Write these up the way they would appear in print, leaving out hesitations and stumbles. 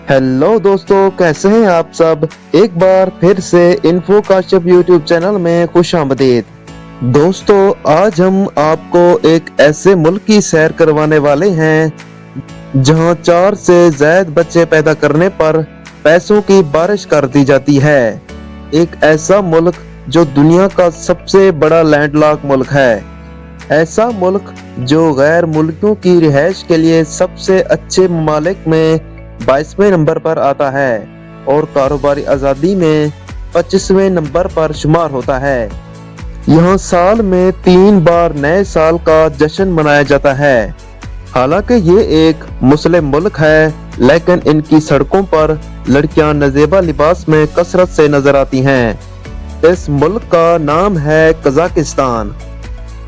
Hello दोस्तों, कैसे हैं आप सब। एक बार फिर से इन्फो काशिफ यूट्यूब चैनल में खुशामदीद। दोस्तों, आज हम आपको एक ऐसे मुल्क की सैर करवाने वाले हैं जहां 4 से ज्यादा बच्चे पैदा करने पर पैसों की बारिश कर दी जाती है। एक ऐसा मुल्क जो दुनिया का सबसे बड़ा लैंडलॉक मुल्क है। ऐसा मुल्क जो गैर मुल्कियों की रिहाइश के लिए सबसे अच्छे ममालिक में 22वें नंबर पर आता है और कारोबारी आज़ादी में 25वें नंबर पर शुमार होता है। यहाँ साल में 3 बार नए साल का जश्न मनाया जाता है। हालांकि ये एक मुस्लिम मुल्क है, लेकिन इनकी सड़कों पर लड़कियां नजेबा लिबास में कसरत से नजर आती हैं। इस मुल्क का नाम है कजाकिस्तान।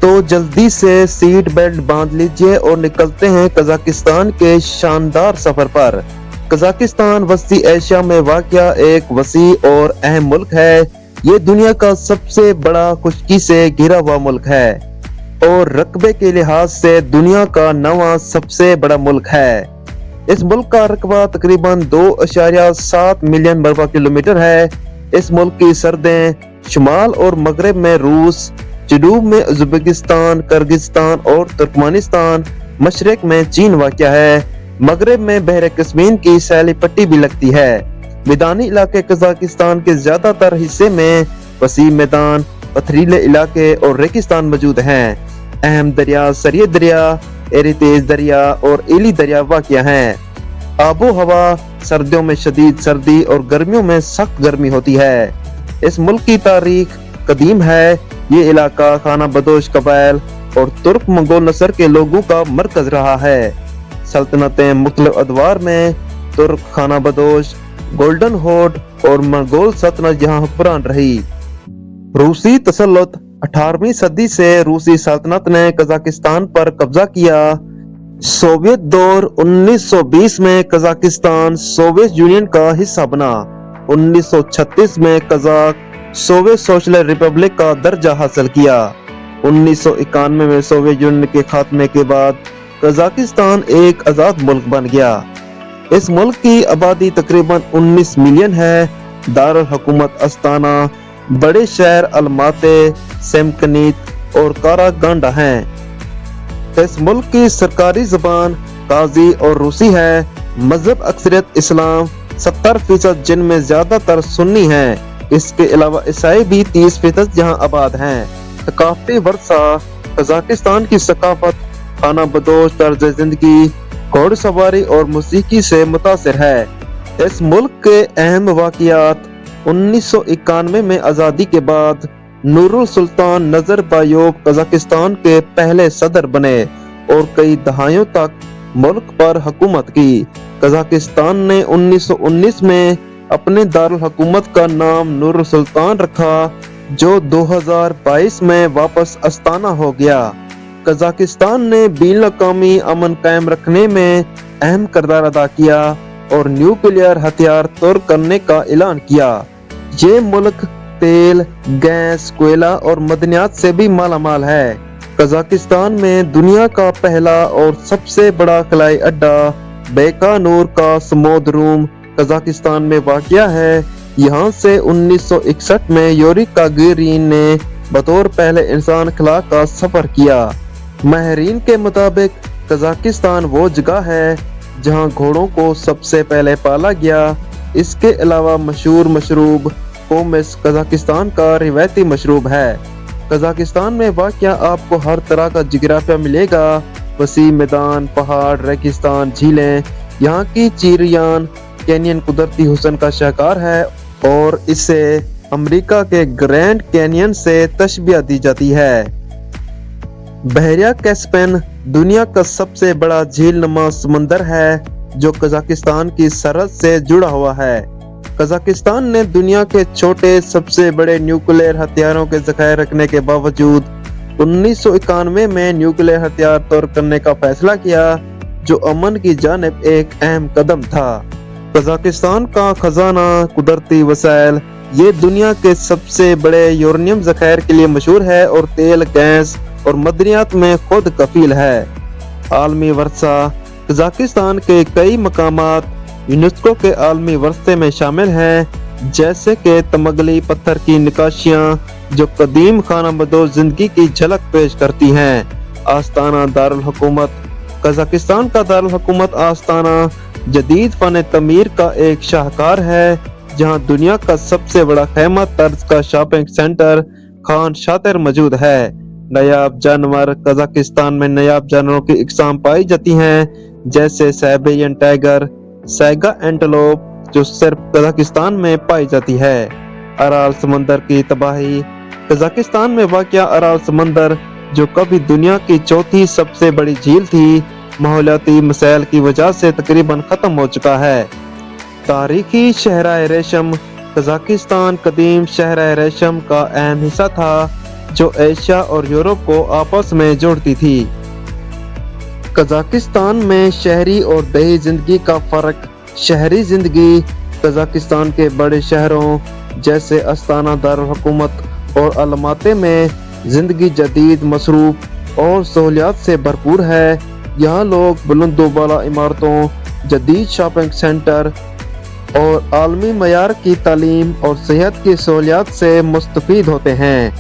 तो जल्दी से सीट बेल्ट बांध लीजिए और निकलते हैं कजाकिस्तान के शानदार सफर पर। कजाकिस्तान वस्ती एशिया में वाक़या एक वसी और अहम मुल्क है। ये दुनिया का सबसे बड़ा खुशकी से घिरा हुआ मुल्क है और रकबे के लिहाज से दुनिया का 9वां सबसे बड़ा मुल्क है। इस मुल्क का रकबा तकरीबन 2.7 मिलियन मरबा किलोमीटर है। इस मुल्क की सरहदें शुमाल और मगरब में रूस, जनूब में उज़्बेकिस्तान, किर्गिस्तान और तुर्कमेनिस्तान, मशरक में चीन वाक़या है। मगरब में बहरे कस्मीन की सैली पट्टी भी लगती है। मैदानी इलाके कजाकिस्तान के ज्यादातर हिस्से में वसीम मैदान, पथरीले इलाके और रेगिस्तान मौजूद हैं। अहम दरिया सरिय दरिया, एरितेज दरिया और इली दरिया वाक़या हैं। आबो हवा सर्दियों में शदीद सर्दी और गर्मियों में सख्त गर्मी होती है। इस मुल्क की तारीख कदीम है। ये इलाका खाना बदोश कबाइल और तुर्क मंगोल नस्ल के लोगों का मरकज रहा है। सल्तनतें मुख्तलिफ अदवार में तुर्क, खाना बदोश, गोल्डन होड और मंगोल सल्तनत यहाँ हुक्मरान रही। रूसी तसल्लुत 18वीं सदी से रूसी सल्तनत ने कजाकिस्तान पर कब्जा किया। सोवियत दौर 1920 में कजाकिस्तान सोवियत यूनियन का हिस्सा बना। 1936 में कजाक सोवियत सोशलिस्ट रिपब्लिक का दर्जा हासिल किया। 1991 में सोवियत यूनियन के खात्मे के बाद कजाकिस्तान एक आजाद मुल्क बन गया। इस मुल्क की आबादी तकरीबन 19 मिलियन है। दारुल हुकूमत अस्ताना, बड़े शहर अलमाते, सेमकनीत और कारागंडा हैं। इस मुल्क की सरकारी जबान काजी और रूसी है। मजहब अक्सरियत इस्लाम 70%, जिनमें ज्यादातर सुन्नी हैं। इसके अलावा ईसाई भी 30% यहाँ आबाद हैं। सकाफती वर्सा कजाकिस्तान की सकाफत खाना बदोश तर्ज जिंदगी, घोड़सवारी और मौसीकी से मुतासिर है। इस मुल्क के अहम वाक़यात 1991 में आज़ादी के बाद नूरुल सुल्तान नज़रबायोव कजाकिस्तान के पहले सदर बने और कई दहाइयों तक मुल्क पर हुकूमत की। कजाकिस्तान ने 1919 में अपने दारुल हुकूमत का नाम नूरुल सुल्तान रखा, जो 2022 में वापस अस्ताना हो गया। कजाकिस्तान ने बैनुल अक़वामी अमन कायम रखने में अहम किरदार अदा किया और न्यूक्लियर हथियार तुर्क करने का ऐलान किया। ये मुल्क तेल, गैस, कोयला और मदनियात से भी मालामाल है। कजाकिस्तान में दुनिया का पहला और सबसे बड़ा खलाई अड्डा बेकानूर का समोदरूम कजाकिस्तान में वाक़या है। यहाँ से 1961 में यूरी गागारिन ने बतौर पहले इंसान खला का सफर किया। माहिरीन के मुताबिक कजाकिस्तान वो जगह है जहां घोड़ों को सबसे पहले पाला गया। इसके अलावा मशहूर मशरूब पोमेस कजाकिस्तान का रिवायती मशरूब है। कजाकिस्तान में वाक़या आपको हर तरह का जिग्राफिया मिलेगा। वसीम मैदान, पहाड़, रेगिस्तान, झीलें। यहाँ की चीरियान कैनियन कुदरती हुस्न का शाहकार है और इसे अमेरिका के ग्रैंड कैनियन से तशबीह दी जाती है। बहरिया कैस्पियन दुनिया का सबसे बड़ा झील नुमा समंदर है जो कजाकिस्तान की सरहद से जुड़ा हुआ है। कजाकिस्तान ने दुनिया के छोटे सबसे बड़े न्यूक्लियर हथियारों के ज़खायर रखने के बावजूद 1991 में न्यूक्लियर हथियार तुर्क करने का फैसला किया, जो अमन की जानिब एक अहम कदम था। कजाकिस्तान का खजाना, कुदरती वसाइल, ये दुनिया के सबसे बड़े यूरेनियम ज़खायर के लिए मशहूर है और तेल, गैस और मदनियात में खुद कफील है। आलमी वर्सा कजाकिस्तान के कई मकामात यूनेस्को के आलमी वर्से में शामिल हैं, जैसे कि तमगली पत्थर की नक्काशियाँ जो कदीम खाना बदोश जिंदगी की झलक पेश करती हैं। आस्ताना दारुल हुकूमत। कजाकिस्तान का दारुल हुकूमत आस्ताना जदीद फन तमीर का एक शाहकार है, जहां दुनिया का सबसे बड़ा खैमा तर्ज का शॉपिंग सेंटर खान शातिर मौजूद है। नायाब जानवर। कजाकिस्तान में नायाब जानवरों की इकसाम पाई जाती हैं, जैसे साइबेरियन टाइगर, सैगा एंटेलोप, जो सिर्फ कजाकिस्तान में पाई जाती है। अराल समंदर की तबाही। कजाकिस्तान में वाक़या अराल समंदर, जो कभी दुनिया की चौथी सबसे बड़ी झील थी, माहौलियाती मसाइल की वजह से तकरीबन खत्म हो चुका है। तारीखी शहराए रेशम। कजाकिस्तान कदीम शहराए रेशम का अहम हिस्सा था, जो एशिया और यूरोप को आपस में जोड़ती थी। कजाकिस्तान में शहरी और देही जिंदगी का फर्क। शहरी जिंदगी। कजाकिस्तान के बड़े शहरों जैसे अस्ताना दारुल हुकूमत और अलमाते में जिंदगी जदीद, मसरूफ और सहूलियात से भरपूर है। यहाँ लोग बुलंदोबाला इमारतों, जदीद शॉपिंग सेंटर और आलमी मयार की तालीम और सेहत की सहूलियात से मुस्तफीद होते हैं।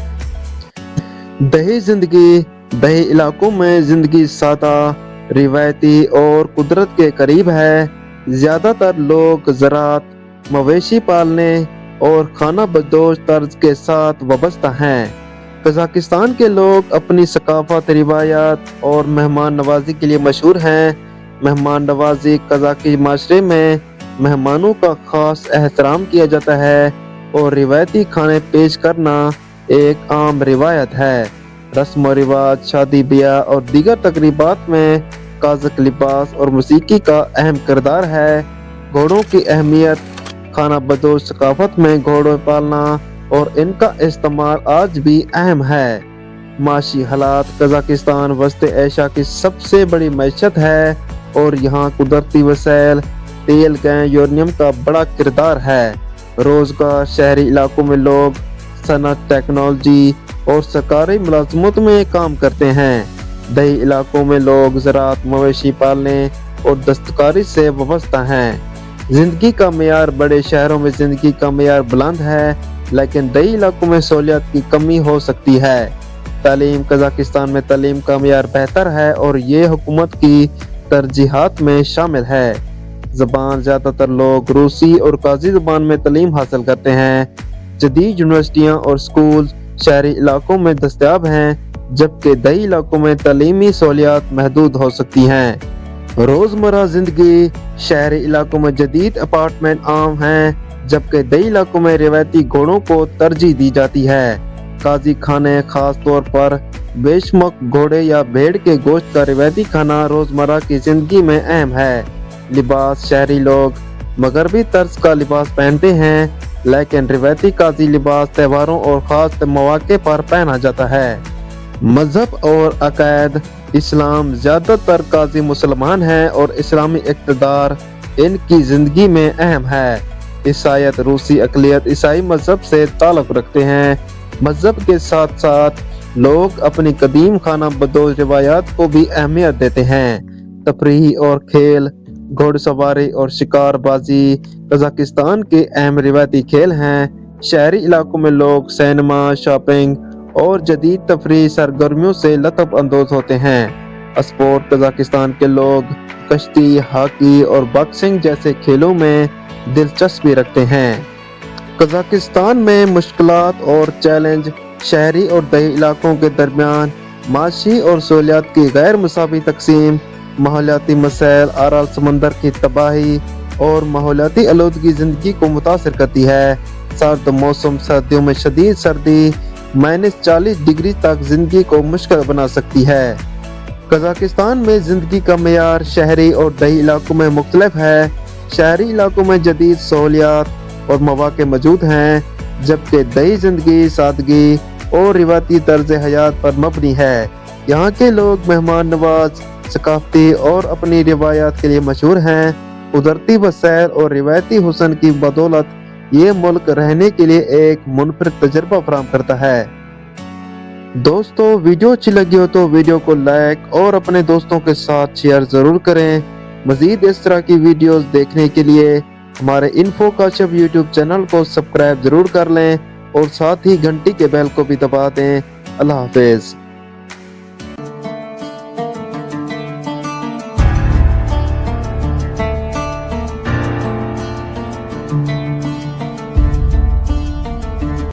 दही जिंदगी। दही इलाकों में जिंदगी सादा, रिवायती और कुदरत के करीब है। ज्यादातर लोग ज़राअत, मवेशी पालने और खाना बदोश तर्ज के साथ वाबस्ता हैं। कजाकिस्तान के लोग अपनी सकाफत, रिवायात और मेहमान नवाजी के लिए मशहूर हैं। मेहमान नवाजी। कजाकी माशरे में मेहमानों का खास एहतराम किया जाता है और रिवायती खाने पेश करना एक आम रिवायत है। रस्म व रिवाज। शादी ब्याह और दीगर तकरीबात में काज़क लिबास और मौसीकी का अहम किरदार है। घोड़ों की अहमियत। खाना बदोश सकाफत में घोड़े पालना और इनका इस्तेमाल आज भी अहम है। माशी हालात। कजाकिस्तान वस्ते एशिया की सबसे बड़ी मैशत है और यहाँ कुदरती वसाइल, तेल, गैस, यूरेनियम का बड़ा किरदार है। रोजगार। शहरी इलाकों में लोग सनत, टेक्नोलॉजी और सरकारी मुलाजमत में काम करते हैं। दही इलाकों में लोग ज़राअत, मवेशी पालने और दस्तकारी से वाबस्ता हैं। जिंदगी का मेयार। बड़े शहरों में जिंदगी का मेयार बुलंद है, लेकिन दही इलाकों में सहूलियत की कमी हो सकती है। तालीम। कजाकिस्तान में तालीम का मेयार बेहतर है और ये हुकूमत की तरजीहात में शामिल है। ज़बान। ज़्यादातर लोग रूसी और काजी ज़बान में तालीम हासिल करते हैं। जदीद यूनिवर्सिटियाँ और स्कूल शहरी इलाकों में दस्तयाब हैं, जबकि दही इलाकों में तालीमी सहूलियात महदूद हो सकती हैं। रोजमर्रा जिंदगी। शहरी इलाकों में जदीद अपार्टमेंट आम हैं, जबकि दही इलाकों में रिवायती घोड़ों को तरजीह दी जाती है। काजी खाने। खास तौर पर बेशमक घोड़े या भेड़ के गोश्त का रिवायती खाना रोजमर्रा की जिंदगी में अहम है। लिबास। शहरी लोग मगरबी तर्ज का लिबास पहनते हैं, लेकिन रिवायती काजी लिबास त्योहारों और खास मौके पर पहना जाता है। मजहब और अकायद। इस्लाम। ज्यादातर काजी मुसलमान हैं और इस्लामी इक़्तिदार इनकी जिंदगी में अहम है। ईसाईयत। रूसी अक़लियत ईसाई मजहब से ताल्लुक़ रखते हैं। मजहब के साथ साथ लोग अपनी कदीम खाना बदोश रिवायात को भी अहमियत देते हैं। तफरीह और खेल। घोड़सवारी और शिकारबाजी कजाकिस्तान के अहम रिवायती खेल हैं। शहरी इलाकों में लोग सिनेमा, शॉपिंग और जदीद तफरीह सरगर्मियों से लुत्फ़ अंदोज होते हैं। स्पोर्ट। कजाकिस्तान के लोग कश्ती, हॉकी और बॉक्सिंग जैसे खेलों में दिलचस्पी रखते हैं। कजाकिस्तान में मुश्किलात और चैलेंज। शहरी और दही इलाकों के दरमियान माशी और सहूलियात की गैर मुसावी तकसीम। माहौलियाती मसाइल। अराल समंदर की तबाही और माहौलियाती आलूदगी जिंदगी को मुतासर करती है। सर्द मौसम। सर्दियों में शदीद सर्दी -40 डिग्री तक जिंदगी को मुश्किल बना सकती है। कजाकिस्तान में जिंदगी का मेयार शहरी और दही इलाकों में मुख्तलिफ है। शहरी इलाकों में जदीद सहूलियात और मौके मौजूद हैं, जबकि दही जिंदगी सादगी और रिवायती तर्ज हयात पर मबनी है। यहाँ के लोग मेहमान नवाज, सकाफती और अपनी रिवायात के लिए मशहूर हैं। कुदरती वसाइल और रिवायती हुस्न की बदौलत ये मुल्क रहने के लिए एक मुनफरिद तजुर्बा फराहम करता है। दोस्तों, वीडियो अच्छी लगी हो तो वीडियो को लाइक और अपने दोस्तों के साथ शेयर जरूर करें। مزید اس طرح کی ویڈیوز دیکھنے کے لیے ہمارے انفو کاشف یوٹیوب چینل کو سبسکرائب ضرور کر لیں اور ساتھ ہی گھنٹی کے بیل کو بھی دبا دیں۔ اللہ حافظ۔